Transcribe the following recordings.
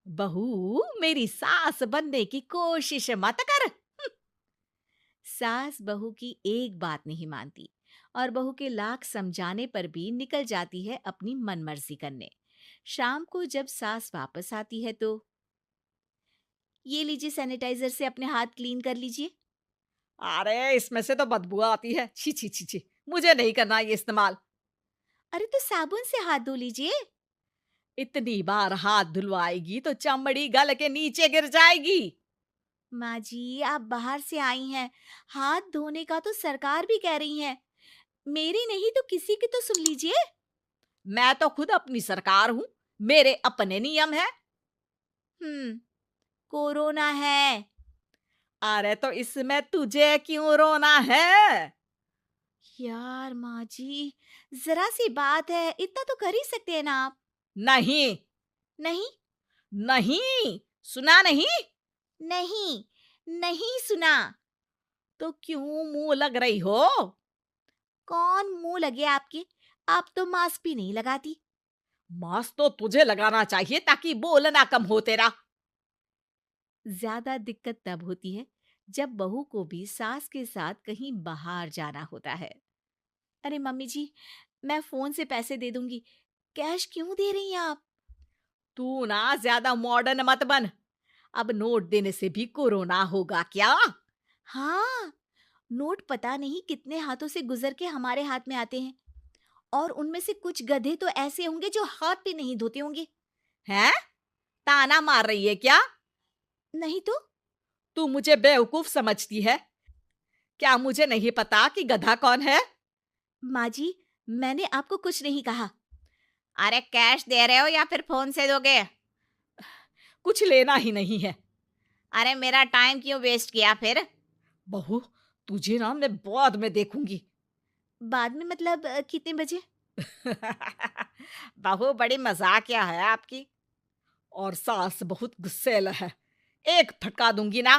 बहू, मेरी सास बनने की कोशिश मत कर। सास बहू की एक बात नहीं मानती और बहू के लाख समझाने पर भी निकल जाती है अपनी मनमर्जी करने। शाम को जब सास वापस आती है तो, ये लीजिए सैनिटाइजर से अपने हाथ क्लीन कर लीजिए। अरे इसमें से तो बदबू आती है। छी छी छी छी, मुझे नहीं करना ये इस्तेमाल। अरे तो साबुन से हाथ धो लीजिए। इतनी बार हाथ धुलवाएगी तो चमड़ी गल के नीचे गिर जाएगी। माँ जी, आप बाहर से आई हैं, हाथ धोने का तो सरकार भी कह रही है। मेरी नहीं तो किसी की तो सुन लीजिए। मैं तो खुद अपनी सरकार हूँ, मेरे अपने नियम है। हम्म, कोरोना है। अरे तो इसमें तुझे क्यों रोना है? यार माँ जी, जरा सी बात है, इतना तो कर ही सकते हैं ना आप। नहीं, नहीं, नहीं, सुना नहीं? नहीं, नहीं सुना। तो क्यों मुंह लग रही हो? कौन मुंह लगे आपके? आप तो मास्क भी नहीं लगाती। मास्क तो तुझे लगाना चाहिए ताकि बोलना कम हो तेरा। ज्यादा दिक्कत तब होती है जब बहू को भी सास के साथ कहीं बाहर जाना होता है। अरे मम्मी जी, मैं फोन से पैसे दे दूंगी, कैश क्यों दे रही हैं आप? तू ना ज्यादा मॉडर्न मत बन। अब नोट देने से भी कोरोना होगा क्या? हाँ, नोट पता नहीं कितने हाथों से गुजर के हमारे हाथ में आते हैं, और उनमें से कुछ गधे तो ऐसे होंगे जो हाथ भी नहीं धोते होंगे। हैं? ताना मार रही है क्या? नहीं तो। तू मुझे बेवकूफ समझती है? क्या मुझे नहीं पता कि गधा कौन है? माँ जी, मैंने आपको कुछ नहीं कहा। अरे कैश दे रहे हो या फिर फोन से दोगे? कुछ लेना ही नहीं है। अरे मेरा टाइम क्यों वेस्ट किया फिर? बहू, तुझे ना मैं बाद में देखूंगी। बाद में मतलब कितने बजे? बहू बड़ी मजाकिया है आपकी। और सास बहुत गुस्सेल है, एक फटका दूंगी ना।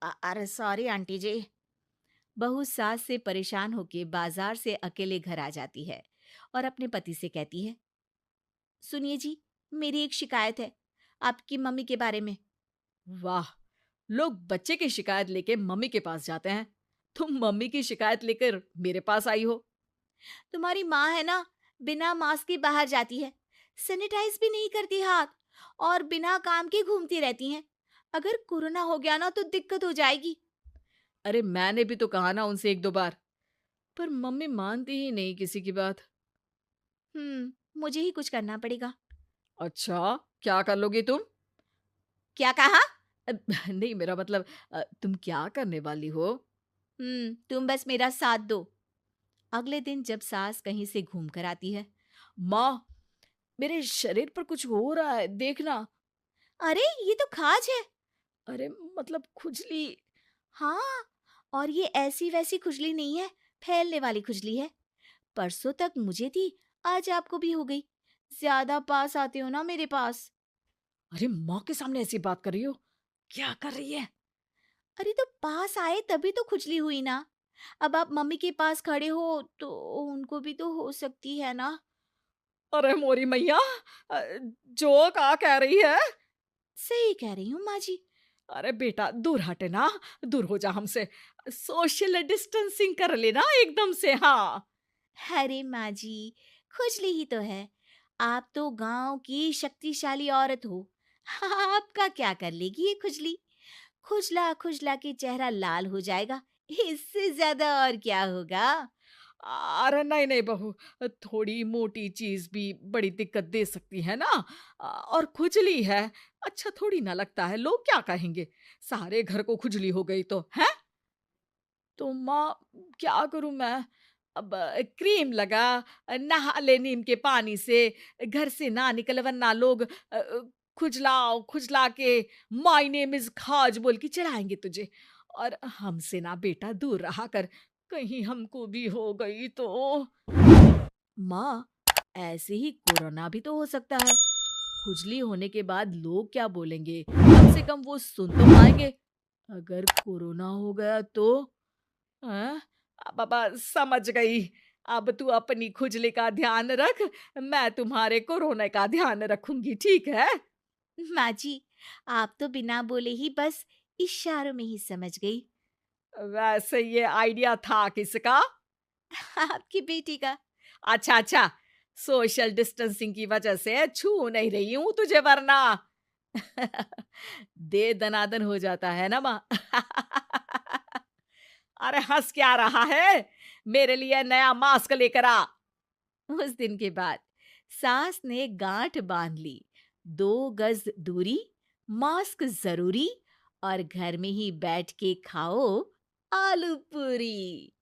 अरे सॉरी आंटी जी। बहू सास से परेशान होके बाजार से अकेले घर आ जाती है और अपने पति से कहती है, सुनिए जी, मेरी एक शिकायत है आपकी मम्मी के बारे में। वाह, लोग बच्चे की शिकायत लेके मम्मी के पास जाते हैं, तुम मम्मी की शिकायत लेकर मेरे पास आई हो। तुम्हारी माँ है ना, बिना मास्क के बाहर जाती है, सैनिटाइज भी नहीं करती हाथ, और बिना काम के घूमती रहती हैं। अगर कोरोना हो गया ना तो दिक्कत हो जाएगी। अरे मैंने भी तो कहा ना उनसे एक दो बार, पर मम्मी मानती ही नहीं किसी की बात। मुझे ही कुछ करना पड़ेगा। अच्छा, क्या कर लोगी तुम? क्या कहा? नहीं, मेरा मतलब तुम क्या करने वाली हो? तुम बस मेरा साथ दो। अगले दिन जब सास कहीं से घूम कर आती है, माँ, मेरे शरीर पर कुछ हो रहा है, देखना। अरे ये तो खाज है। अरे मतलब खुजली। हाँ, और ये ऐसी वैसी खुजली नहीं है, फैलने वाली खुजली है। परसों तक मुझे थी, आज आपको भी हो गई। ज्यादा पास आते हो ना मेरे पास। अरे माँ के सामने ऐसी बात कर रही हो? क्या कर रही है? अरे तो पास आए तभी तो खुजली हुई ना। अब आप मम्मी के पास खड़े हो तो उनको भी तो हो सकती है ना। अरे मोरी मैया, अ, जो का कह रही है? सही कह रही हूँ माँ जी। अरे बेटा दूर हटे ना, दूर हो जा हमसे। सोशल डिस्टेंसिंग कर लेना एकदम से। हाँ। अरे माँ जी, खुजली ही तो है। आप तो गांव की शक्तिशाली औरत हो, आपका क्या कर लेगी ये खुजली? खुजला खुजला के चेहरा लाल हो जाएगा, इससे ज्यादा और क्या होगा? अरे नहीं नहीं बहू, थोड़ी मोटी चीज भी बड़ी दिक्कत दे सकती है ना। और खुजली है, अच्छा थोड़ी ना लगता है, लोग क्या कहेंगे? सारे घर को खुजली हो गई तो है। तो माँ, क्या करूं मैं? अब क्रीम लगा, नहा ले नीम के पानी से, घर से ना निकल वरना लोग खुजलाओ खुजला के माय नेम इज खाज बोल के चढ़ाएंगे तुझे। और हमसे ना बेटा दूर रहा कर, कहीं हमको भी हो गई तो। माँ, ऐसे ही कोरोना भी तो हो सकता है। खुजली होने के बाद लोग क्या बोलेंगे, कम से कम वो सुन तो पाएंगे। अगर कोरोना हो गया तो? हाँ, बाबा समझ गई। अब तू अपनी खुजली का ध्यान रख, मैं तुम्हारे कोरोना का ध्यान रखूंगी, ठीक है? माँ जी, आप तो बिना बोले ही बस इशारों में ही समझ गई। वैसे ये आइडिया था किसका? आपकी बेटी का। अच्छा, अच्छा, सोशल डिस्टेंसिंग की वजह से छू नहीं रही हूँ तुझे वरना दे दनादन हो जाता है ना माँ। अरे हंस क्या रहा है? मेरे लिए नया मास्क लेकर आ। उस दिन के बाद सास ने गांठ बांध ली। 2 गज दूरी, मास्क जरूरी, और घर में ही बैठ के खाओ आलू पूरी।